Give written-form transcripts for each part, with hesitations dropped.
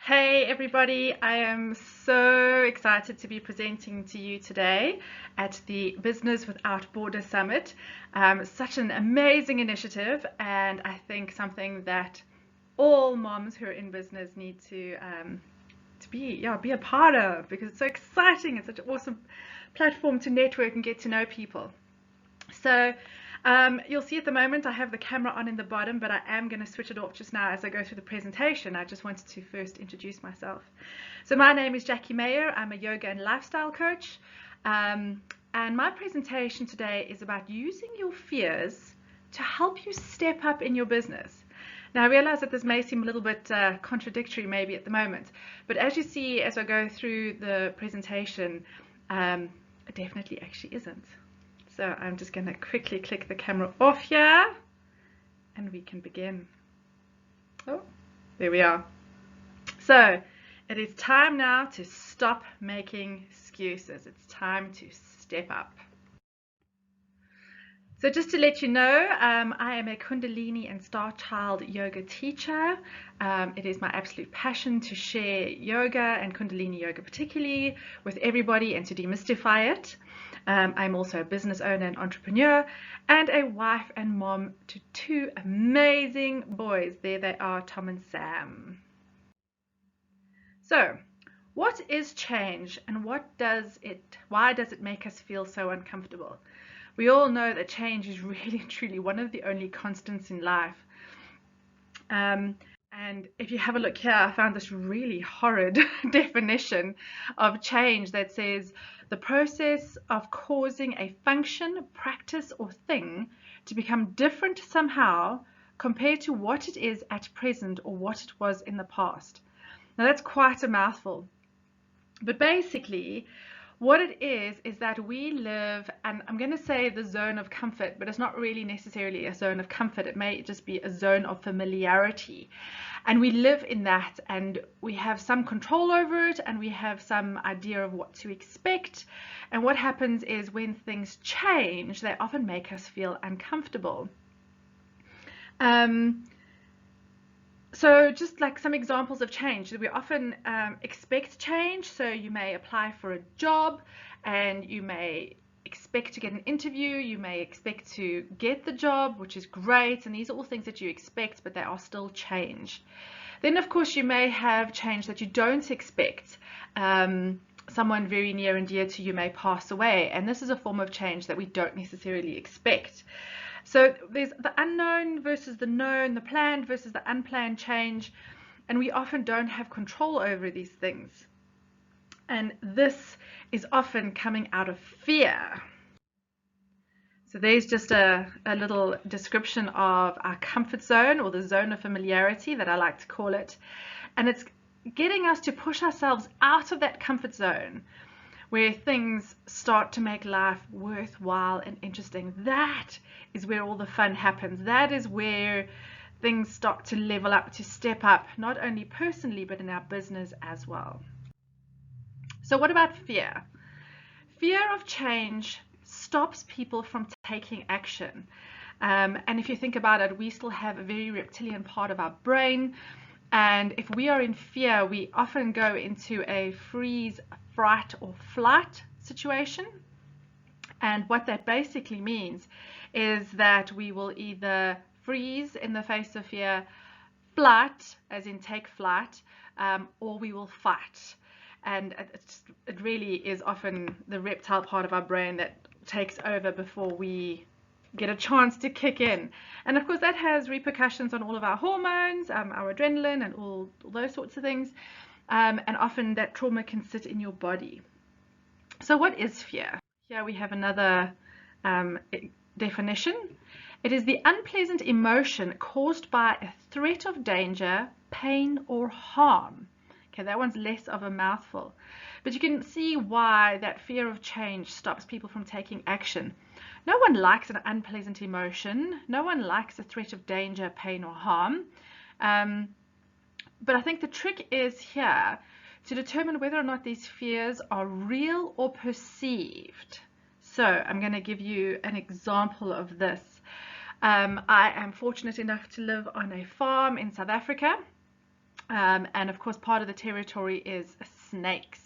Hey everybody, I am so excited to be presenting to you today at the Business Without Borders Summit. Such an amazing initiative, and I think something that all moms who are in business need to be a part of, because it's so exciting. It's such an awesome platform to network and get to know people. So you'll see at the moment I have the camera on in the bottom, but I am going to switch it off just now as I go through the presentation. I just wanted to first introduce myself. So my name is Jackie Mayer. I'm a yoga and lifestyle coach. And my presentation today is about using your fears to help you step up in your business. Now I realize that this may seem a little bit contradictory maybe at the moment, but as you see as I go through the presentation, it definitely actually isn't. So I'm just going to quickly click the camera off here and we can begin. Oh, there we are. So it is time now to stop making excuses. It's time to step up. So just to let you know, I am a Kundalini and Star Child yoga teacher. It is my absolute passion to share yoga and Kundalini yoga particularly with everybody and to demystify it. I'm also a business owner and entrepreneur and a wife and mom to two amazing boys. There they are, Tom and Sam. So what is change and why does it make us feel so uncomfortable? We all know that change is really and truly one of the only constants in life. And if you have a look here, I found this really horrid definition of change that says the process of causing a function, practice, or thing to become different somehow compared to what it is at present or what it was in the past. Now that's quite a mouthful. But basically, what it is that we live, and I'm going to say the zone of comfort, but it's not really necessarily a zone of comfort. It may just be a zone of familiarity. And we live in that, and we have some control over it, and we have some idea of what to expect. And what happens is when things change, they often make us feel uncomfortable. So just like some examples of change, we often expect change. So you may apply for a job and you may expect to get an interview, you may expect to get the job, which is great, and these are all things that you expect, but they are still change. Then of course you may have change that you don't expect. Someone very near and dear to you may pass away, and this is a form of change that we don't necessarily expect. So there's the unknown versus the known, the planned versus the unplanned change, and we often don't have control over these things. And this is often coming out of fear. So there's just a little description of our comfort zone, or the zone of familiarity that I like to call it. And it's getting us to push ourselves out of that comfort zone where things start to make life worthwhile and interesting. That is where all the fun happens. That is where things start to level up, to step up, not only personally, but in our business as well. So what about fear? Fear of change stops people from taking action. And if you think about it, we still have a very reptilian part of our brain. And if we are in fear, we often go into a freeze, fright, or flight situation. And what that basically means is that we will either freeze in the face of fear, flight, as in take flight, or we will fight. And it really is often the reptile part of our brain that takes over before we get a chance to kick in. And of course that has repercussions on all of our hormones, our adrenaline, and all those sorts of things. And often that trauma can sit in your body. So what is fear? Here we have another definition. It is the unpleasant emotion caused by a threat of danger, pain, or harm. Okay, that one's less of a mouthful. But you can see why that fear of change stops people from taking action. No one likes an unpleasant emotion. No one likes a threat of danger, pain, or harm. But I think the trick is here to determine whether or not these fears are real or perceived. So I'm going to give you an example of this. I am fortunate enough to live on a farm in South Africa. And of course, part of the territory is snakes.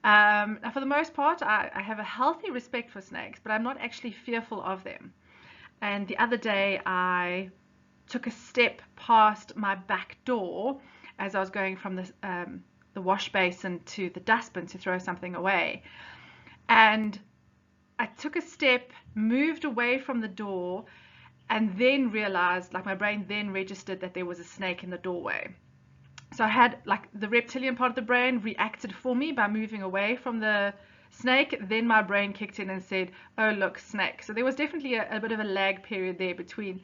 Now for the most part, I have a healthy respect for snakes, but I'm not actually fearful of them. And the other day, I took a step past my back door as I was going from the wash basin to the dustbin to throw something away. And I took a step, moved away from the door, and then realized, like my brain then registered that there was a snake in the doorway. So I had like the reptilian part of the brain reacted for me by moving away from the snake. Then my brain kicked in and said, oh, look, snake. So there was definitely a bit of a lag period there between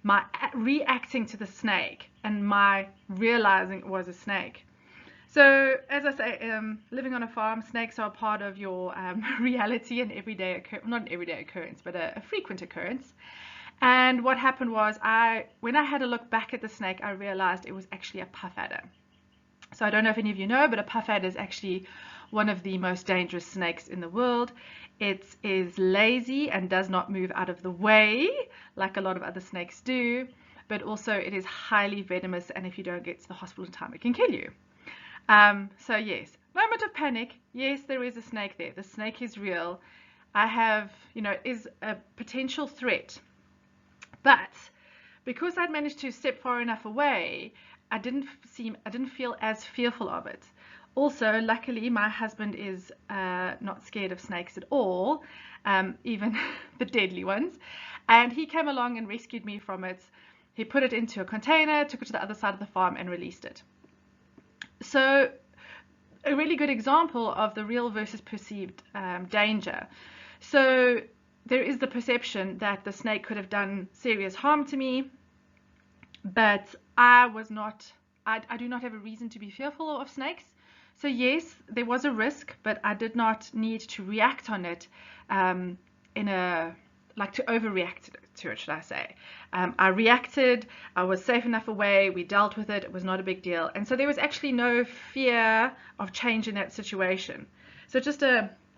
my reacting to the snake and my realizing it was a snake. So as I say, living on a farm, snakes are a part of your reality and everyday occurrence, not an everyday occurrence, but a frequent occurrence. And what happened was, when I had a look back at the snake, I realized it was actually a puff adder. So I don't know if any of you know, but a puff adder is actually one of the most dangerous snakes in the world. It is lazy and does not move out of the way like a lot of other snakes do, but also it is highly venomous, and if you don't get to the hospital in time, it can kill you. So yes, moment of panic. Yes, there is a snake there. The snake is real. I have, is a potential threat. But because I'd managed to step far enough away, I didn't feel as fearful of it. Also, luckily, my husband is not scared of snakes at all, even the deadly ones. And he came along and rescued me from it. He put it into a container, took it to the other side of the farm, and released it. So a really good example of the real versus perceived danger. So there is the perception that the snake could have done serious harm to me, but I do not have a reason to be fearful of snakes. So yes, there was a risk, but I did not need to react on it to overreact to it, should I say. I reacted, I was safe enough away, we dealt with it, it was not a big deal. And so there was actually no fear of change in that situation. So just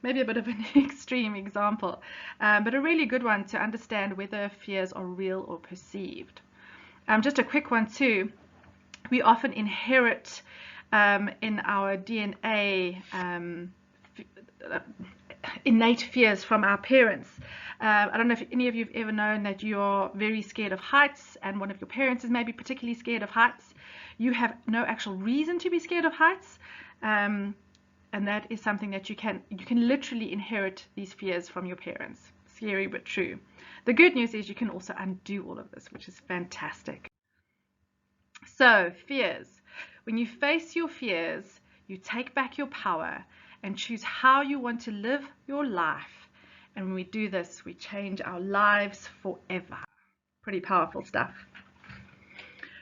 maybe a bit of an extreme example, but a really good one to understand whether fears are real or perceived. Just a quick one too. We often inherit in our DNA innate fears from our parents. I don't know if any of you have ever known that you're very scared of heights and one of your parents is maybe particularly scared of heights. You have no actual reason to be scared of heights, and that is something that you can literally inherit these fears from your parents. Scary but true. The good news is you can also undo all of this, which is fantastic. So fears. When you face your fears, you take back your power and choose how you want to live your life. And when we do this, we change our lives forever. Pretty powerful stuff.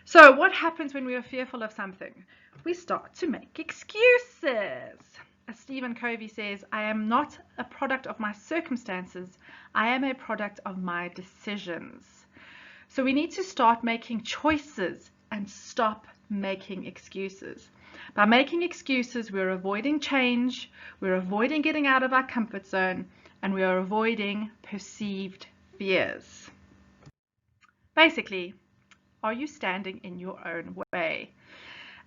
So what happens when we are fearful of something? We start to make excuses. As Stephen Covey says, I am not a product of my circumstances. I am a product of my decisions. So we need to start making choices and stop making excuses. By making excuses, we're avoiding change, we're avoiding getting out of our comfort zone, and we are avoiding perceived fears. Basically, are you standing in your own way?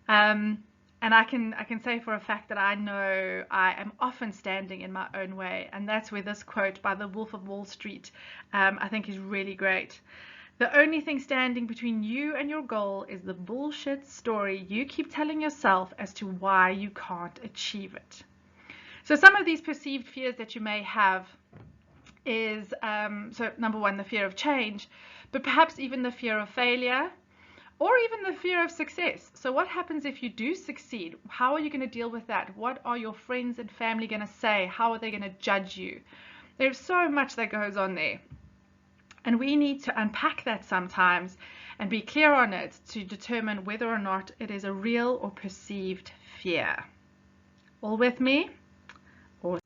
And I can say for a fact that I know I am often standing in my own way, and that's where this quote by the Wolf of Wall Street I think is really great. The only thing standing between you and your goal is the bullshit story you keep telling yourself as to why you can't achieve it. So some of these perceived fears that you may have is, so number one, the fear of change, but perhaps even the fear of failure, or even the fear of success. So what happens if you do succeed? How are you going to deal with that? What are your friends and family going to say? How are they going to judge you? There's so much that goes on there. And we need to unpack that sometimes and be clear on it to determine whether or not it is a real or perceived fear. All with me? Awesome.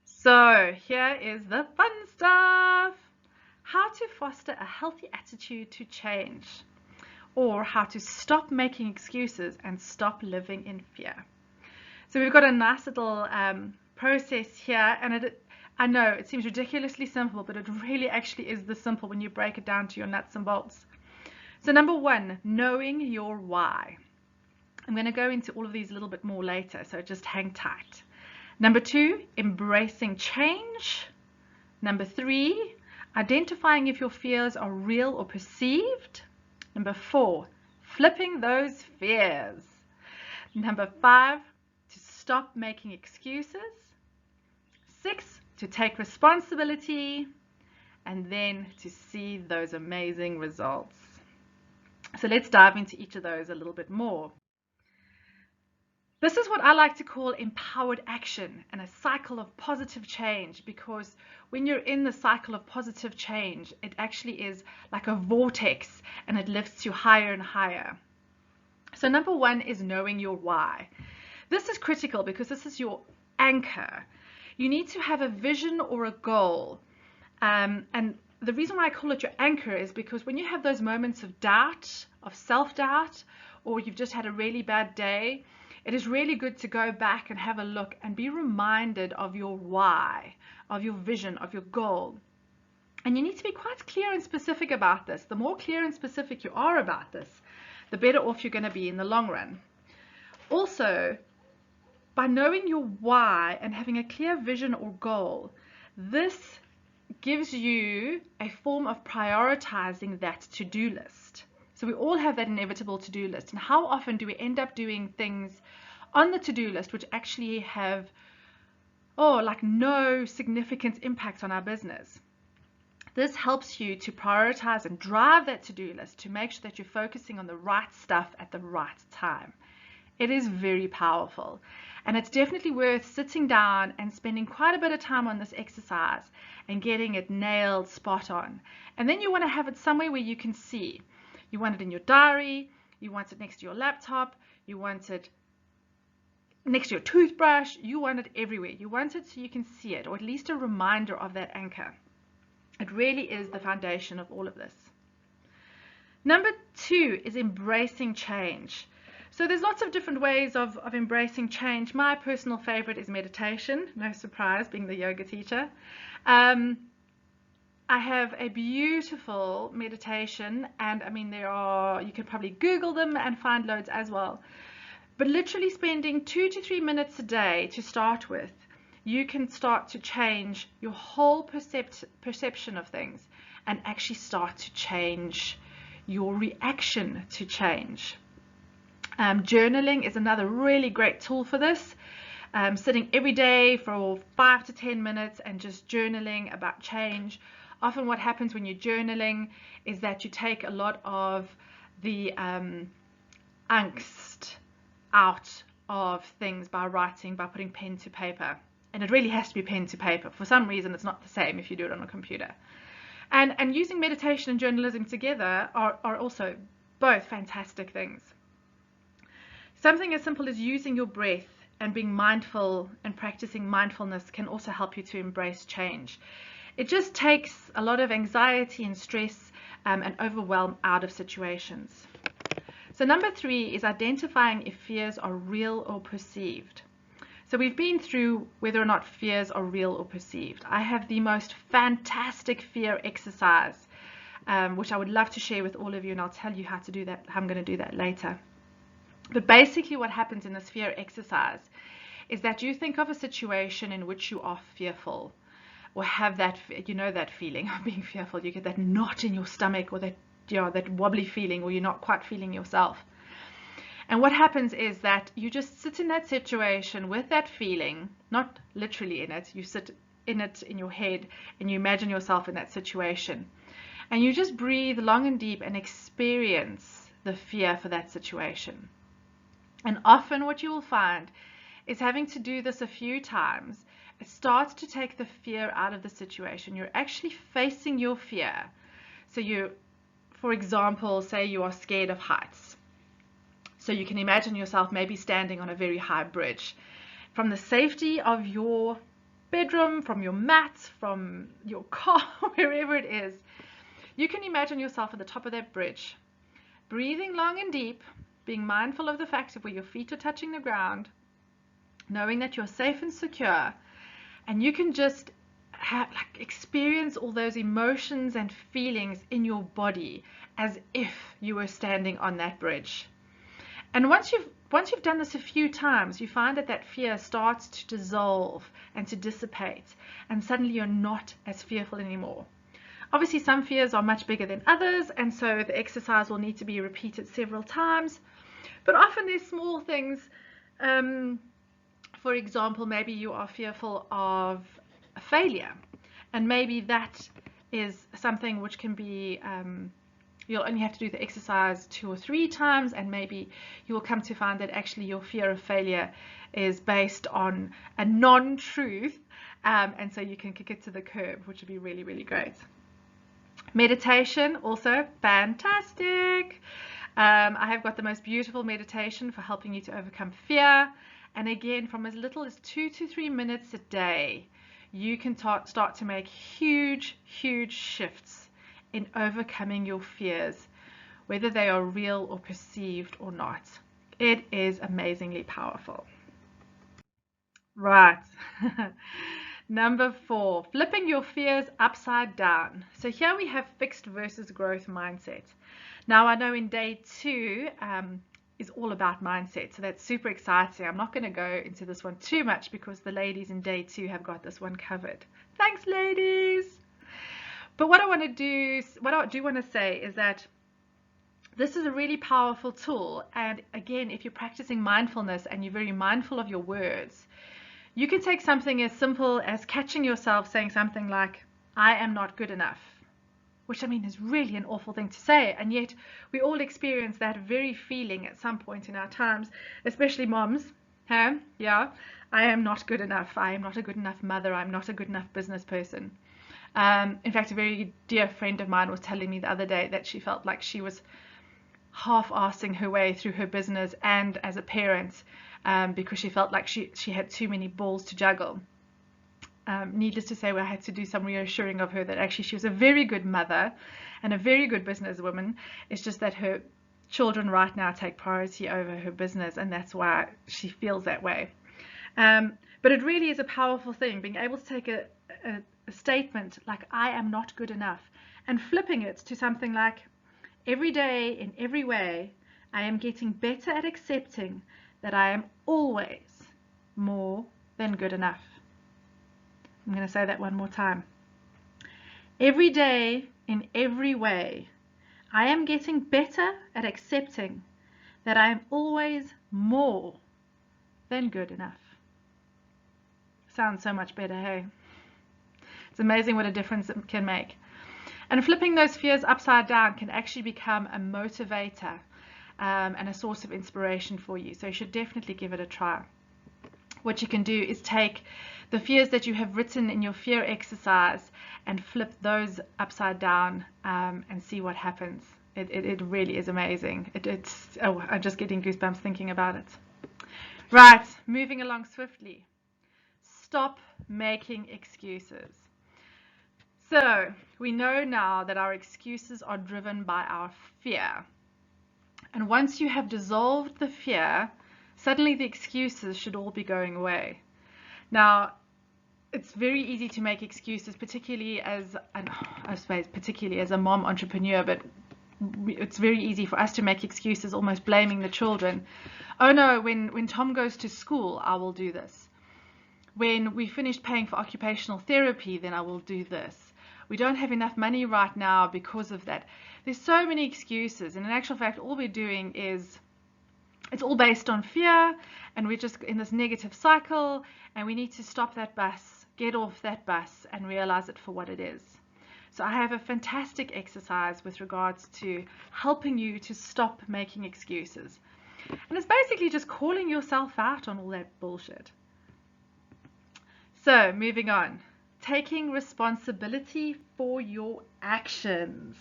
So here is the fun stuff. How to foster a healthy attitude to change, or how to stop making excuses and stop living in fear. So we've got a nice little process here, and I know it seems ridiculously simple, but it really actually is this simple when you break it down to your nuts and bolts. So number one, knowing your why. I'm going to go into all of these a little bit more later, so just hang tight. Number 2, embracing change. Number 3, identifying if your fears are real or perceived. Number 4, flipping those fears. Number 5, to stop making excuses. 6, to take responsibility. And then to see those amazing results. So let's dive into each of those a little bit more. This is what I like to call empowered action and a cycle of positive change, because when you're in the cycle of positive change, it actually is like a vortex and it lifts you higher and higher. So number 1 is knowing your why. This is critical because this is your anchor. You need to have a vision or a goal. And the reason why I call it your anchor is because when you have those moments of doubt, of self-doubt, or you've just had a really bad day, it is really good to go back and have a look and be reminded of your why, of your vision, of your goal. And you need to be quite clear and specific about this. The more clear and specific you are about this, the better off you're going to be in the long run. Also, by knowing your why and having a clear vision or goal, this gives you a form of prioritizing that to-do list. So we all have that inevitable to-do list. And how often do we end up doing things on the to-do list which actually have, like no significant impact on our business? This helps you to prioritize and drive that to-do list to make sure that you're focusing on the right stuff at the right time. It is very powerful. And it's definitely worth sitting down and spending quite a bit of time on this exercise and getting it nailed spot on. And then you want to have it somewhere where you can see. You want it in your diary, you want it next to your laptop, you want it next to your toothbrush, you want it everywhere. You want it so you can see it, or at least a reminder of that anchor. It really is the foundation of all of this. Number 2 is embracing change. So there's lots of different ways of embracing change. My personal favorite is meditation. No surprise, being the yoga teacher. I have a beautiful meditation, and I mean you can probably Google them and find loads as well. But literally spending 2 to 3 minutes a day to start with, you can start to change your whole perception of things and actually start to change your reaction to change. Journaling is another really great tool for this. Sitting every day for 5 to 10 minutes and just journaling about change. Often what happens when you're journaling is that you take a lot of the angst out of things by writing, by putting pen to paper. And it really has to be pen to paper. For some reason, it's not the same if you do it on a computer. And using meditation and journalism together are also both fantastic things. Something as simple as using your breath and being mindful and practicing mindfulness can also help you to embrace change. It just takes a lot of anxiety and stress and overwhelm out of situations. So number 3 is identifying if fears are real or perceived. So we've been through whether or not fears are real or perceived. I have the most fantastic fear exercise, which I would love to share with all of you, and I'll tell you how to do that. I'm going to do that later. But basically what happens in this fear exercise is that you think of a situation in which you are fearful, or have that, that feeling of being fearful. You get that knot in your stomach, or that wobbly feeling, or you're not quite feeling yourself. And what happens is that you just sit in that situation with that feeling, not literally in it, you sit in it in your head and you imagine yourself in that situation. And you just breathe long and deep and experience the fear for that situation. And often what you will find is, having to do this a few times, it starts to take the fear out of the situation. You're actually facing your fear. So you, for example, say you are scared of heights. So you can imagine yourself maybe standing on a very high bridge. From the safety of your bedroom, from your mat, from your car, wherever it is, you can imagine yourself at the top of that bridge, breathing long and deep, being mindful of the fact of where your feet are touching the ground, knowing that you're safe and secure, and you can just experience all those emotions and feelings in your body as if you were standing on that bridge. And once you've done this a few times, you find that fear starts to dissolve and to dissipate, and suddenly you're not as fearful anymore. Obviously, some fears are much bigger than others, and so the exercise will need to be repeated several times. But often there's small things. For example, maybe you are fearful of failure, and maybe that is something which can be you'll only have to do the exercise 2 or 3 times, and maybe you will come to find that actually your fear of failure is based on a non-truth, and so you can kick it to the curb, which would be really, really great. Meditation, also fantastic. I have got the most beautiful meditation for helping you to overcome fear. And again, from as little as 2 to 3 minutes a day, you can start to make huge, huge shifts in overcoming your fears, whether they are real or perceived or not. It is amazingly powerful. Right. Number 4, flipping your fears upside down. So here we have fixed versus growth mindset. Now I know in day 2 is all about mindset, so that's super exciting. I'm not going to go into this one too much because the ladies in day 2 have got this one covered. Thanks, ladies. But what I do want to say is that this is a really powerful tool, and again, if you're practicing mindfulness and you're very mindful of your words, you can take something as simple as catching yourself saying something like, I am not good enough, which I mean is really an awful thing to say, and yet we all experience that very feeling at some point in our times, especially moms. Yeah, I am not good enough. I am not a good enough mother. I'm not a good enough business person. In fact, a very dear friend of mine was telling me the other day that she felt like she was half-assing her way through her business and as a parent because she felt like she had too many balls to juggle. Needless to say, I had to do some reassuring of her that actually she was a very good mother and a very good businesswoman. It's just that her children right now take priority over her business, and that's why she feels that way. But it really is a powerful thing, being able to take a statement like, I am not good enough, and flipping it to something like, every day, in every way, I am getting better at accepting that I am always more than good enough. I'm going to say that one more time. Every day, in every way, I am getting better at accepting that I am always more than good enough. Sounds so much better, hey? It's amazing what a difference it can make. And flipping those fears upside down can actually become a motivator and a source of inspiration for you. So you should definitely give it a try. What you can do is take the fears that you have written in your fear exercise and flip those upside down and see what happens. It really is amazing. I'm just getting goosebumps thinking about it. Right, moving along swiftly. Stop making excuses. So we know now that our excuses are driven by our fear. And once you have dissolved the fear, suddenly the excuses should all be going away. Now, it's very easy to make excuses, particularly as a mom entrepreneur, but it's very easy for us to make excuses, almost blaming the children. Oh no, when Tom goes to school, I will do this. When we finished paying for occupational therapy, then I will do this. We don't have enough money right now because of that. There's so many excuses, and in actual fact, all we're doing is, it's all based on fear, and we're just in this negative cycle, and we need to stop that bus, get off that bus, and realize it for what it is. So I have a fantastic exercise with regards to helping you to stop making excuses. And it's basically just calling yourself out on all that bullshit. So, moving on. Taking responsibility for your actions.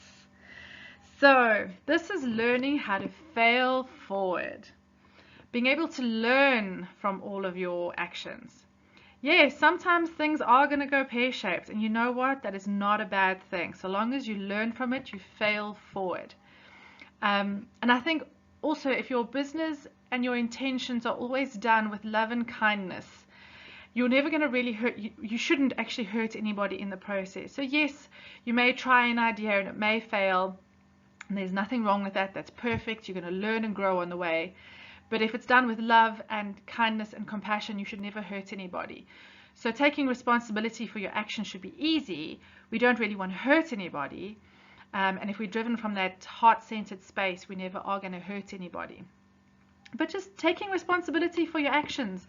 So, this is learning how to fail forward. Being able to learn from all of your actions. Yes, sometimes things are going to go pear-shaped, and you know what? That is not a bad thing. So long as you learn from it, you fail forward. And I think also if your business and your intentions are always done with love and kindness, you're never going to really hurt, you shouldn't actually hurt anybody in the process. So yes, you may try an idea and it may fail, and there's nothing wrong with that. That's perfect. You're going to learn and grow on the way. But if it's done with love and kindness and compassion, you should never hurt anybody. So taking responsibility for your actions should be easy. We don't really want to hurt anybody. And if we're driven from that heart-centered space, we never are going to hurt anybody. But just taking responsibility for your actions,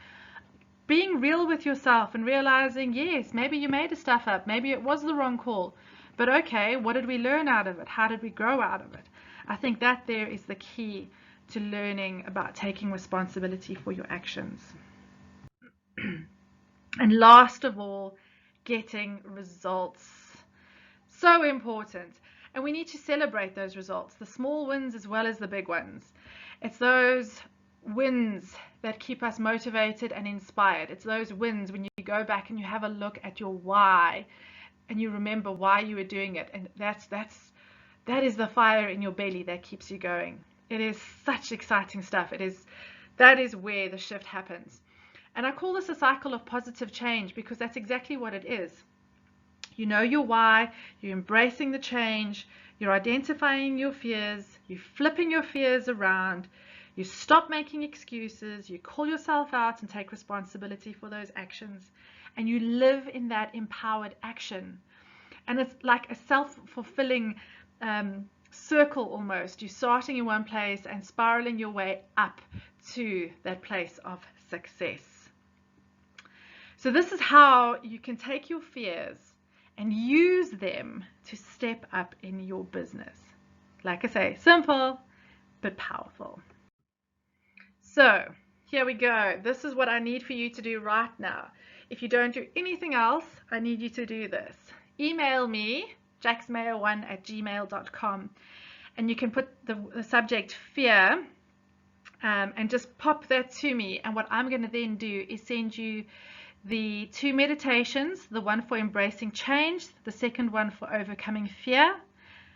being real with yourself and realizing, yes, maybe you made a stuff up, maybe it was the wrong call, but okay, what did we learn out of it? How did we grow out of it? I think that there is the key to learning about taking responsibility for your actions. And last of all, getting results. So important. And we need to celebrate those results, the small wins as well as the big ones. It's those wins that keep us motivated and inspired. It's those wins when you go back and you have a look at your why and you remember why you were doing it. And that is the fire in your belly that keeps you going. It is such exciting stuff. That is where the shift happens. And I call this a cycle of positive change because that's exactly what it is. You know your why, you're embracing the change, you're identifying your fears, you're flipping your fears around, you stop making excuses, you call yourself out and take responsibility for those actions, and you live in that empowered action. And it's like a self-fulfilling circle almost. You're starting in one place and spiraling your way up to that place of success. So this is how you can take your fears and use them to step up in your business. Like I say, simple but powerful. So here we go. This is what I need for you to do right now. If you don't do anything else, I need you to do this. Email me, jacksmayer1@gmail.com, and you can put the subject fear and just pop that to me. And what I'm going to then do is send you the 2 meditations, the one for embracing change, the second one for overcoming fear.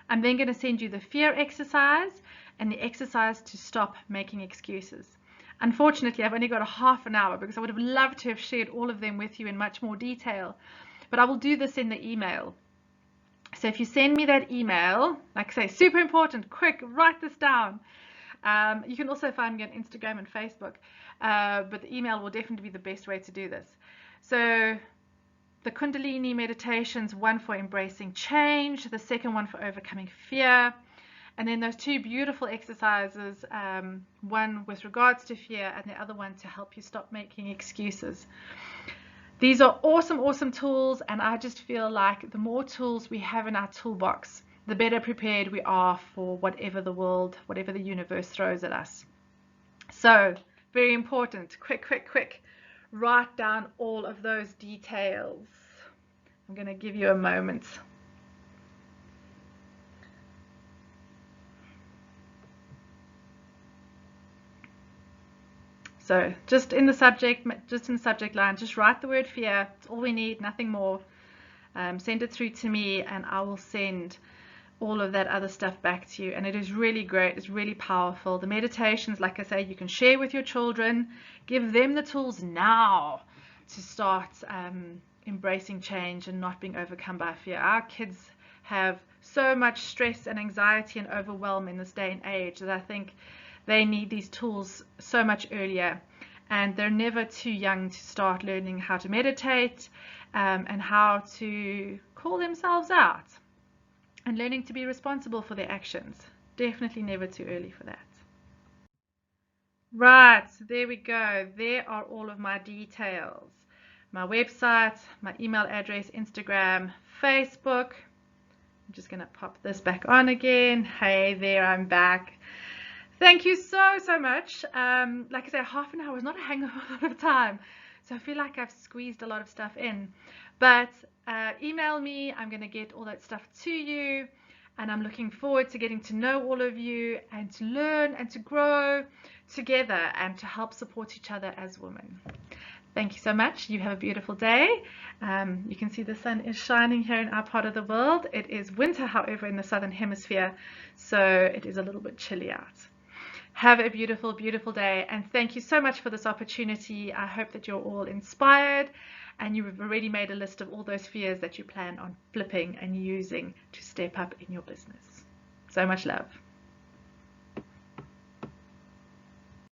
I'm then going to send you the fear exercise and the exercise to stop making excuses. Unfortunately, I've only got a half an hour because I would have loved to have shared all of them with you in much more detail, but I will do this in the email. So if you send me that email, like I say, super important, quick, write this down. You can also find me on Instagram and Facebook, but the email will definitely be the best way to do this. So the Kundalini meditations, one for embracing change, the second one for overcoming fear, and then those 2 beautiful exercises, one with regards to fear and the other one to help you stop making excuses. These are awesome, awesome tools, and I just feel like the more tools we have in our toolbox, the better prepared we are for whatever the world, whatever the universe throws at us. So, very important, quick, write down all of those details. I'm going to give you a moment. So just in the subject line, just write the word fear. It's all we need, nothing more. Send it through to me and I will send all of that other stuff back to you. And it is really great. It's really powerful. The meditations, like I say, you can share with your children. Give them the tools now to start embracing change and not being overcome by fear. Our kids have so much stress and anxiety and overwhelm in this day and age that I think they need these tools so much earlier, and they're never too young to start learning how to meditate and how to call themselves out and learning to be responsible for their actions. Definitely never too early for that. Right, there we go. There are all of my details. My website, my email address, Instagram, Facebook. I'm just going to pop this back on again. Hey there, I'm back. Thank you so much. Like I said, half an hour is not a hang of a lot of time, so I feel like I've squeezed a lot of stuff in. But email me. I'm going to get all that stuff to you, and I'm looking forward to getting to know all of you and to learn and to grow together and to help support each other as women. Thank you so much. You have a beautiful day. You can see the sun is shining here in our part of the world. It is winter, however, in the southern hemisphere, so it is a little bit chilly out. Have a beautiful, beautiful day, and thank you so much for this opportunity. I hope that you're all inspired and you've already made a list of all those fears that you plan on flipping and using to step up in your business. So much love.